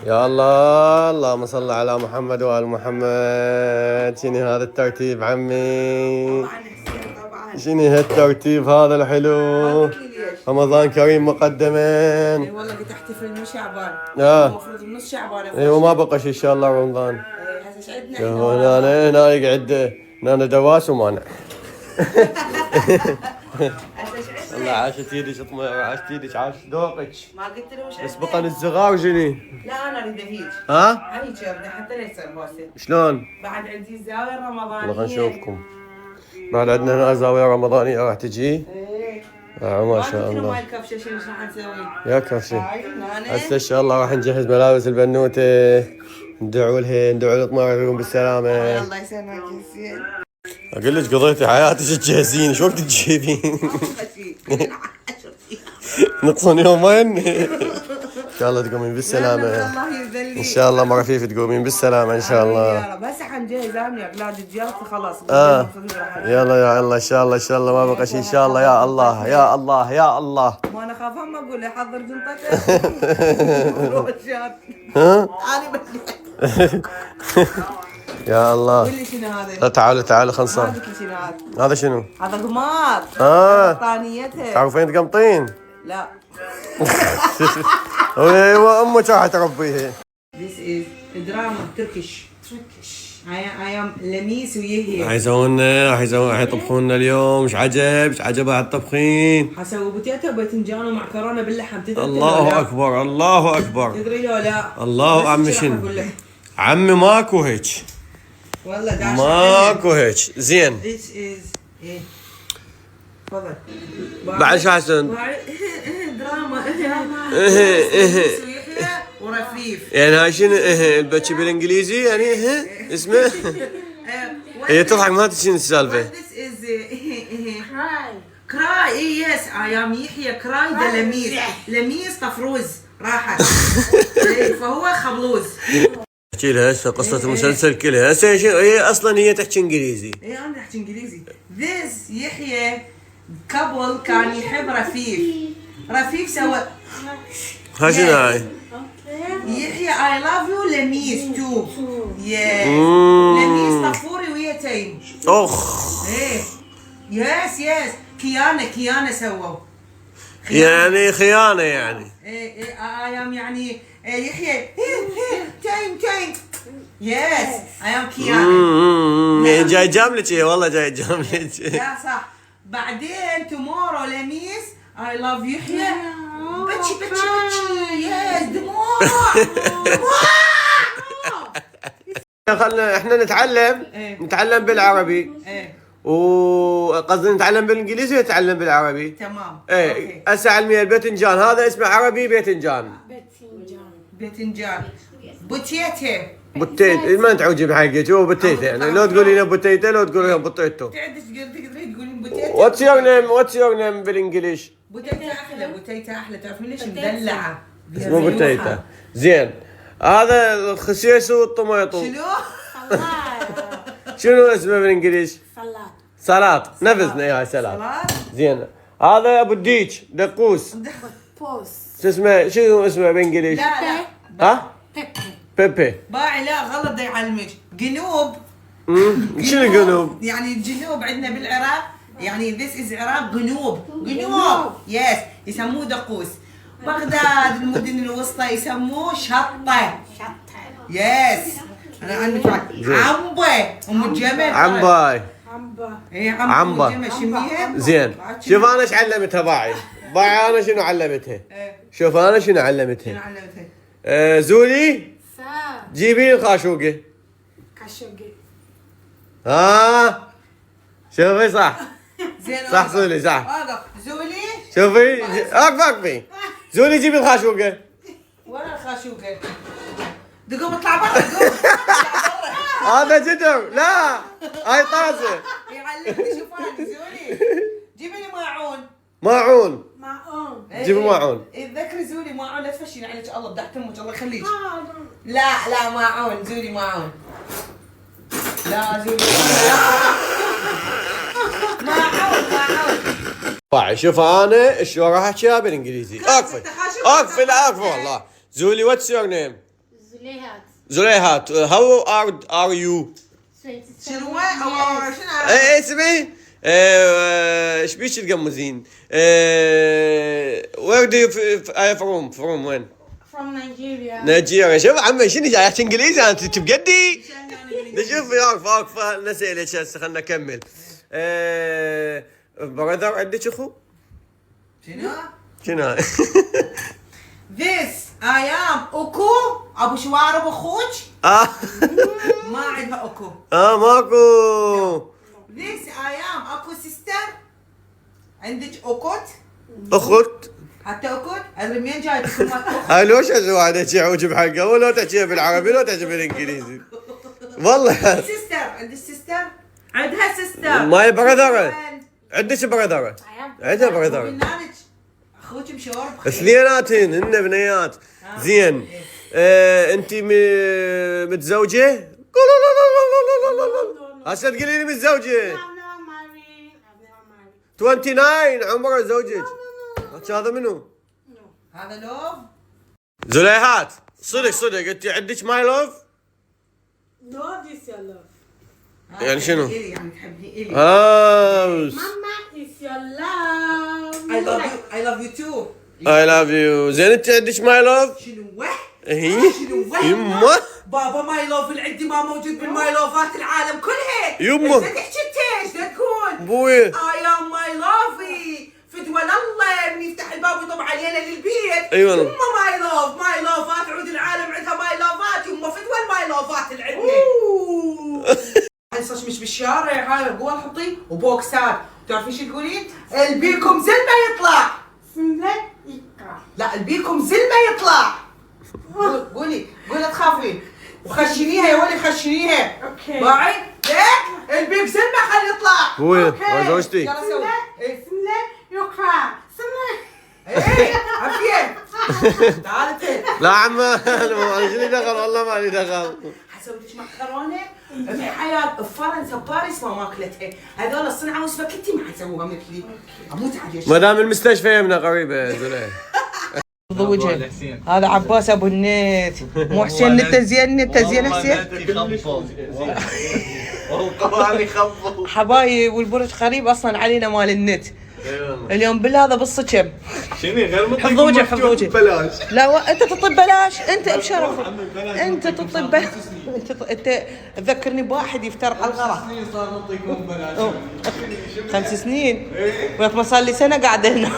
يا الله اللهم صل على محمد وآل محمد. شنو هذا الترتيب عمي؟ طبعا حسين طبعا. شنو هالترتيب هذا الحلو؟ رمضان كريم مقدما. اي والله بتحتفل من شعبان. المفروض بنص شعبان. ايوه ما بقى شيء ان شاء الله رمضان. هسه ايش عندنا احنا هنا يقعد هنا دواس ومانع. الله عاشت يدك عاشت يدك عاش ذوقك. ما قلت له مش بس بقى الزغار جني. لا انا اريد هيك. ها؟ هيك اريد حتى لا يصير بوسه. شلون؟ بعد عندي الزاويه الرمضانيه. والله نشوفكم. بعد عندنا هنا زاوية رمضانية راح تجي. ايه. ما شاء ما قلت له الله. مال الكبشه شنو راح نسوي؟ يا كرسي. هاي هسه ان شاء الله راح نجهز ملابس البنوته. ندعو لها ندعو للطمار يقوم بالسلامة. الله يسلمك حسين. اقول لك قضيتي حياتك تجهزين شو وقت تجيبين؟ نقصن يومين. ان شاء الله تقومين بالسلامة. الله يذليك. ان شاء الله مرفيف تقومين بالسلامة ان شاء الله. يا رب هسه حنجهز امني اولاد الجرس خلاص. يلا يا الله ان شاء الله ان شاء الله ما بقى شيء ان شاء الله. يا الله يا الله يا الله. ما انا خاف هم اقول له حضر جنطته. ها؟ انا يا الله. قول لي شنو هذا؟ تعالوا تعالوا خلنا نصور. هذا شنو هذا؟ هذا شنو؟ هذا قمار. بطانيتها. تعرفين تقمطين؟ لا. ايوه امك راح تربيها. This is دراما تركش. I am لميس ويهي. راح يطبخون لنا اليوم. ايش عجب على الطبخين. حسوي بوتيتا وباذنجان ومعكرونه باللحم. تدري الله اكبر الله اكبر. تدري لو لا؟ الله عمي شنو؟ عمي ماكو هيك. والله داش ماكو هيك. زين. This is ايه. تفضل. بعد شو حسن؟ دراما. ورفيف. يعني هاي شنو البتشي بالانجليزي يعني اسمه؟ هي تضحك ما تدري شنو السالفه. This is كراي. يس I am يحيى كراي ده لميس. لميس طفروز راحت. فهو خبلوز. احكي لها هسه قصة المسلسل كلها. هسه هي اصلا هي تحكي انجليزي. اي انا احكي انجليزي. This يحيى كابل كان يحب رفيف سوى. ها شنو هاي؟ يحيى I love you لميس تو. لميس طفوري ويا تيم. اخ. ايه. يس كيانة سووا. يعني خيانة يعني. ايه I am يعني يحيى تيم. يس I am كيانة. يعني جاي جاملك والله جاي جاملك. لا صح. بعدين tomorrow لميس I love يحيى. بتشي يس دموع. خلنا احنا نتعلم بالعربي. وقصدي نتعلم بالانجليزي ونتعلم بالعربي. تمام. ايه هسه علمي الباذنجان هذا اسمه عربي باذنجان. باذنجان. بوتيتا. بوتيت ما تعوجي بحقك هو بوتيتا يعني لو تقولي لنا بوتيتا لو تقولي لنا بوتيتو. تقدرين تقولين بوتيتا. واتس يور نيم بالانجليش؟ بوتيتا احلى تعرفين ليش مدلعه. اسمه بوتيتا. زين هذا الخسيس والطماطم. شنو اسمه بالانجليش؟ سلطة. نفذنا اياها سلطة. زين هذا ابو الديك دقوس. شو اسمه بالانجليش؟ لا ها؟ بيبي. باعي لا غلط دا يعلمك. جنوب. شنو جنوب؟ يعني الجنوب عندنا بالعراق يعني this is عراق جنوب. يس يسموه دقوس. بغداد المدن الوسطى يسموه شطة. يس انا عندك عنبة ام الجمل. عنباي. ايه عنبة. شميها. زين شوف انا ايش علمتها باعي انا شنو علمتها؟ شوف انا شنو علمتها؟ زولي جيبي الخاشوقة. ها شوفي صح. صح زولي صح. زولي شوفي اقفي زولي جيبي الخاشوقة. وين الخاشوقة؟ دقوم اطلع برا. هذا جدر لا هاي طاسة. يعلمني شوف انا زولي جيبي لي ماعون. جيبي ماعون. اتذكري زولي ماعون لا تفشين عليك الله بدعت امك الله يخليك. لا ماعون زولي ماعون. لا زولي ماعون. شوف انا شو راح احكيها بالانجليزي. اقفي لا اقفي والله. زولي واتس يور نيم؟ زليهات how are you شنو ايه اسمي ايش بيش تقمزين where do you from وين From Nigeria. نيجيريا شوف عمي شنو جاي احكي انجليزي انت بجدي نشوف واقف نسألك هسه خلنا نكمل برادر عندك اخو شنو This I am أكو أبو شوارب أخوك ما عندها أكو ماكو This I am أكو sister عندك أخت اخت حتى أخت أدري منين جاي تكون ماكو أخت هاي لوش ازواج تحكي بحقه ولا تحكيها بالعربي ولا تحكي بالانجليزي والله sister عندك sister عندها sister ماي برادر عندك برادر عندها برادر بنانك أخوك مشورب اثنيناتهن هن بنيات زين انت متزوجه هسه تقولي لي متزوجه 29 عمره زوجك هذا منو هذا لوف زليهات صدق انت عندك ماي لوف No, this your love. يعني شنو؟ يعني تحبني إلي Mama is your love. I love you too I love you زين انت عندك ماي لوف شنو وح هي شنو وح يمه بابا ماي لوف اللي عندي ما موجود بالماي لوفات العالم كلها يمه. لا تحكي انت لا تكون بوي I am my lovey فدوى الله من يفتح الباب ويطب علينا للبيت أيوة. يمه ماي لوفات عود العالم عندها ماي لوفات يمه فدوى الماي لوفات اللي عندنا هاي صش مش بالشارع هاي قوة حطي وبوكسات تعرفين شو تقولين؟ البيكم زلمة يطلع لا البيكم زلمة يطلع قولي لا تخافين وخشنيها يا ولي خشنيها اوكي باعي ليك البيك زلمة خلي يطلع بوي زوجتي يلا سوي يقرا ايه عفية تعالي لا عم انا شنو دخل والله ما لي دخل حسوي لك مكرونه بحياه بفرنسا باريس ما ماكلتها هذول الصنعه وسباكيتي ما حسووها مثلي اموت على ما دام المستشفى يمنا قريبه زليه وجهه هذا عباس ابو النت مو حسين نت زين حسين والله يخبط حبايب والبرج قريب اصلا علينا مال النت اليوم بالهذا بالصكم شنو غير مطلق حفظ وجه حفظ وجه ببلاش لا انت تطب بلاش انت بشرفك انت تطب انت تذكرني بواحد يفترق على الغرض صار نعطيكم ببلاش 5 سنين وقت ما صار لي سنه قاعده هنا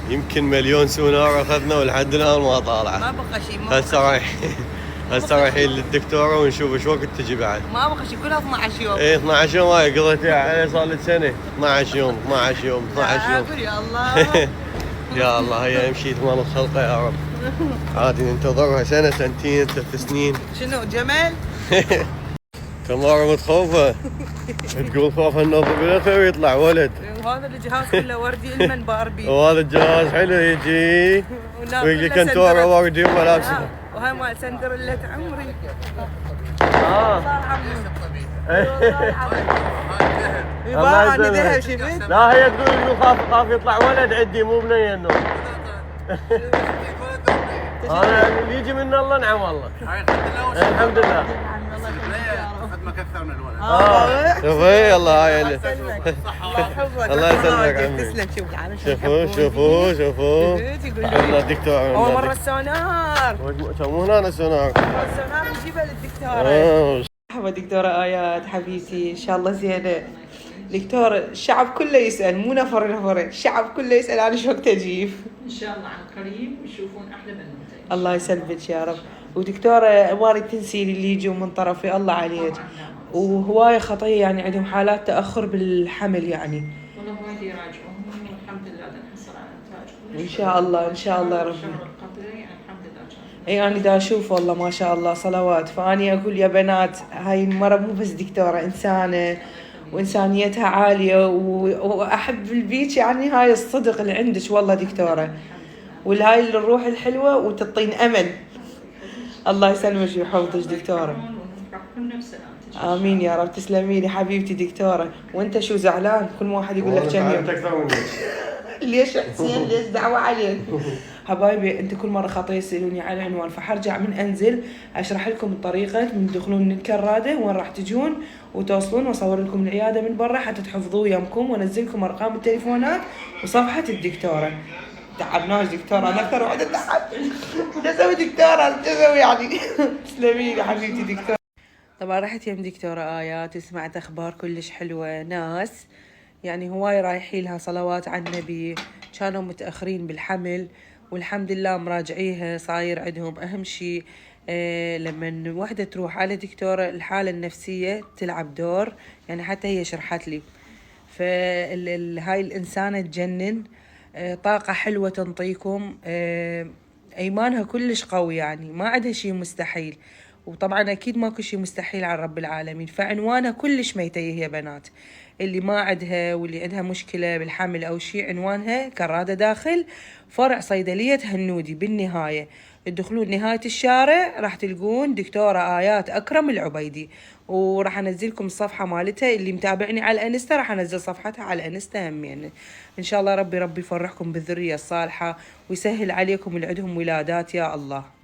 يمكن مليون سونار اخذنا ولحد الان ما طالعه ما بقى شيء هسه رايحين للدكتوره ونشوف ايش وقت تجي بعد ما بقى شيء كلها 12 يوم ايه 12 يوم هاي قضيتها عليه صار لي سنه 12 يوم 12 يوم 12 يوم يا الله يا الله هي يمشي تمام الخلقه يا رب عادي ننتظرها سنه سنتين 3 سنين شنو جمال؟ تمارا متخوفه تقول خوفها النظر بالاخر ويطلع ولد وهذا الجهاز كله وردي المن باربي وهذا الجهاز حلو يجي ويجي كنتوره وردي وملابسه وهاي مال سندريلا عمري الله انا ذهب يسلمك شفت لا هي تقول انه خاف يطلع ولد عندي مو بنيه انه انا اللي يجي من الله نعم والله الحمد لله ما كثر من الولد شوفي الله هاي الله يسلمك عمي تسلم شوف شوفوا عندنا الدكتور اول مره السونار مو هنا السونار السونار نجيبه للدكتوره مرحبا دكتوره ايات حبيبتي ان شاء الله زينه دكتور الشعب كله يسال مو نفرين الشعب كله يسال انا شو وقت اجيب ان شاء الله عن قريب يشوفون احلى بنوتين الله يسلمك يا رب ودكتوره وارد تنسي اللي يجوا من طرفي الله عليك وهوايه خطيه يعني عندهم حالات تاخر بالحمل يعني والله وايد يراجعون والحمد لله نحصل على نتائج ان شاء الله يا ربي الشهر القبلي يعني الحمد لله كان اي انا دا اشوف والله ما شاء الله صلوات فاني اقول يا بنات هاي المرة مو بس دكتورة انسانة وانسانيتها عالية واحب البيك يعني هاي الصدق اللي عندك والله دكتورة والهاي الروح الحلوة وتعطين امل الله يسلمك ويحفظك دكتورة امين يا رب تسلمي لي حبيبتي دكتورة وانت شو زعلان كل واحد يقول لك كم يوم ليش حسين ليش دعوة عليك حبايبي انت كل مره خاطر يسالوني على عنوان، فحرجع من انزل اشرح لكم الطريقه من تدخلون من الكراده وين راح تجون وتوصلون، واصور لكم العياده من برا حتى تحفظوه يمكم، وانزل لكم ارقام التليفونات وصفحه الدكتوره. تعبناش دكتوره، انا اكثر واحده تعبت. بدي اسوي دكتوره، بدي اسوي يعني. تسلمي لي حبيبتي دكتوره. طبعا رحت يم دكتوره ايات وسمعت اخبار كلش حلوه، ناس يعني هواي رايحين لها صلوات على النبي، كانوا متاخرين بالحمل والحمد لله مراجعيها صاير عندهم. اهم شيء لما وحده تروح على دكتوره الحاله النفسيه تلعب دور، يعني حتى هي شرحت لي، فهاي الانسانه تجنن، طاقه حلوه تنطيكم، ايمانها كلش قوي، يعني ما عندها شيء مستحيل، وطبعا اكيد ماكو شيء مستحيل على رب العالمين. فعنوانها كلش ميتيه يا بنات، اللي ما عندها واللي عندها مشكله بالحمل او شيء، عنوانها كراده داخل فرع صيدليه هنودي. بالنهايه تدخلون نهايه الشارع راح تلقون دكتوره ايات اكرم العبيدي، وراح انزلكم الصفحه مالتها، اللي متابعني على الانستا راح انزل صفحتها على الانستا هم. يعني ان شاء الله ربي يفرحكم بالذريه الصالحه ويسهل عليكم اللي عندهم ولادات يا الله.